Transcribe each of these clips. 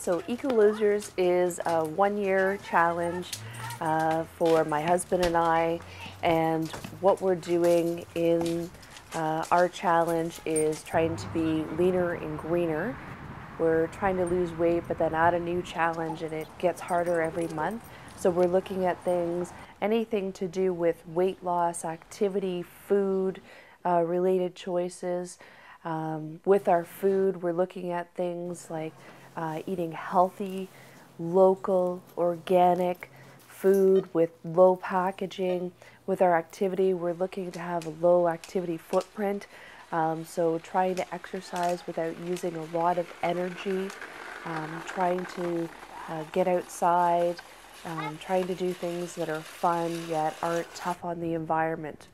So EcoLosers is a one-year challenge for my husband and I, and what we're doing in our challenge is trying to be leaner and greener. We're trying to lose weight, but then add a new challenge, and it gets harder every month. So we're looking at things, anything to do with weight loss, activity, food, related choices. With our food, we're looking at things like eating healthy, local, organic food with low packaging. With our activity, we're looking to have a low activity footprint. So trying to exercise without using a lot of energy, trying to get outside, trying to do things that are fun yet aren't tough on the environment.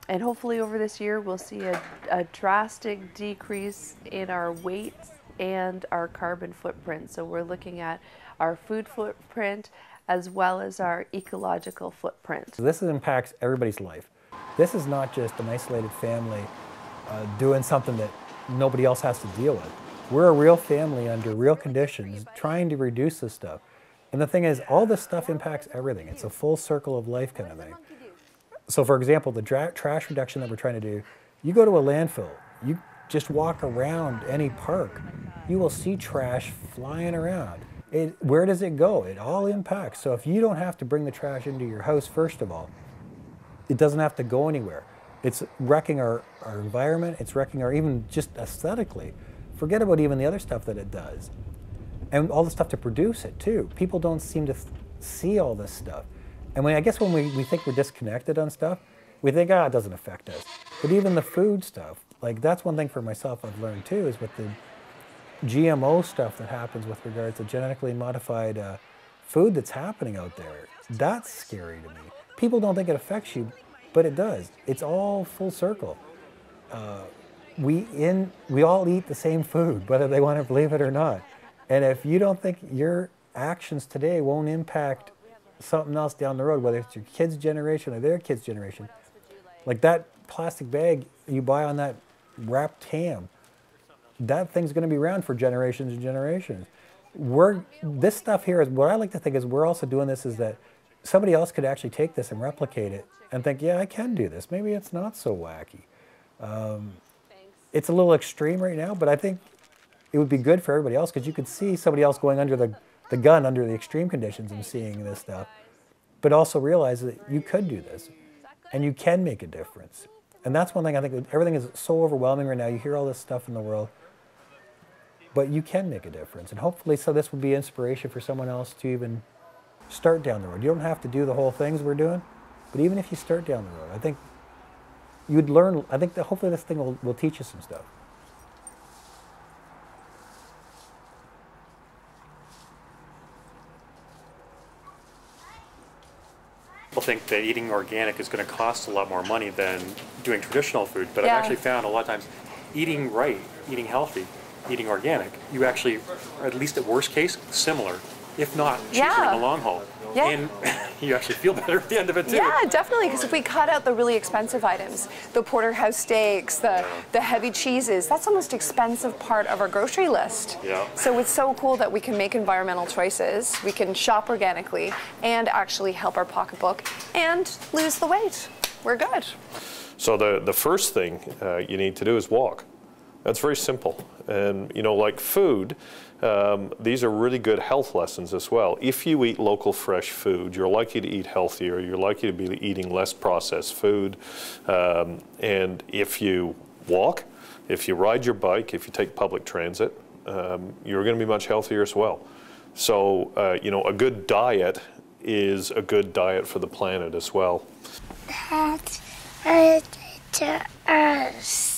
And hopefully over this year we'll see a drastic decrease in our weight and our carbon footprint. So we're looking at our food footprint as well as our ecological footprint. So this impacts everybody's life. This is not just an isolated family doing something that nobody else has to deal with. We're a real family under real conditions trying to reduce this stuff. And the thing is, all this stuff impacts everything. It's a full circle of life kind of thing. So for example, the trash reduction that we're trying to do, you go to a landfill, you just walk around any park, you will see trash flying around. Where does it go? It all impacts. So if you don't have to bring the trash into your house, first of all, it doesn't have to go anywhere. It's wrecking our environment, it's wrecking our, even just aesthetically. Forget about even the other stuff that it does. And all the stuff to produce it too. People don't seem to see all this stuff. And I guess when we think we're disconnected on stuff, we think, it doesn't affect us. But even the food stuff, like that's one thing for myself I've learned too, is with the GMO stuff that happens with regards to genetically modified food that's happening out there. That's scary to me. People don't think it affects you, but it does. It's all full circle. We all eat the same food, whether they want to believe it or not. And if you don't think your actions today won't impact something else down the road, whether it's your kids' generation or their kids' generation, like that plastic bag you buy on that wrapped ham, that thing's going to be around for generations and generations. This stuff here is, what I like to think is we're also doing this is that somebody else could actually take this and replicate it and think, yeah, I can do this. Maybe it's not so wacky. It's a little extreme right now, but I think it would be good for everybody else because you could see somebody else going under the gun under the extreme conditions and seeing this stuff, but also realize that you could do this and you can make a difference. And that's one thing I think, everything is so overwhelming right now. You hear all this stuff in the world, but you can make a difference. And hopefully, so this will be inspiration for someone else to even start down the road. You don't have to do the whole things we're doing, but even if you start down the road, I think you'd learn, I think that hopefully this thing will teach you some stuff. People think that eating organic is going to cost a lot more money than doing traditional food, but I've actually found a lot of times eating right, eating healthy, eating organic, you actually, at least at worst case, similar, if not cheaper in the long haul. Yeah. And you actually feel better at the end of it too. Yeah, definitely, because if we cut out the really expensive items, the porterhouse steaks, the heavy cheeses, that's the most expensive part of our grocery list. Yeah. So it's so cool that we can make environmental choices, we can shop organically, and actually help our pocketbook and lose the weight. We're good. So the first thing you need to do is walk. That's very simple. And you know, like food, these are really good health lessons as well. If you eat local fresh food, you're likely to eat healthier, you're likely to be eating less processed food. And if you walk, if you ride your bike, if you take public transit, you're going to be much healthier as well. So, you know, a good diet is a good diet for the planet as well. That's to us.